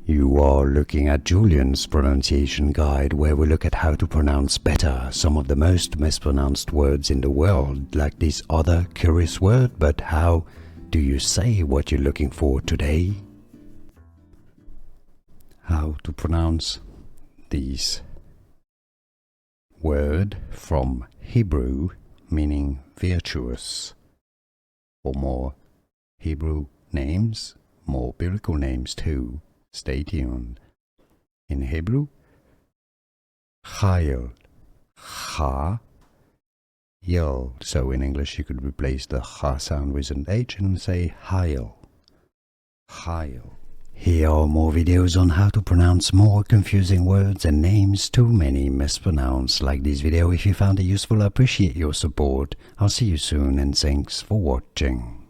You are looking at Julian's pronunciation guide, where we look at how to pronounce better some of the most mispronounced words in the world, like this other curious word. But how do you say what you're looking for today? How to pronounce these word from Hebrew, meaning virtuous. For more Hebrew names, more biblical names too, stay tuned. In Hebrew, Chayil, Chayil. So in English you could replace the Ch sound with an H and say Chayil, Chayil. Here are more videos on how to pronounce more confusing words and names too many mispronounced. Like this video if you found it useful. I appreciate your support. I'll see you soon and thanks for watching.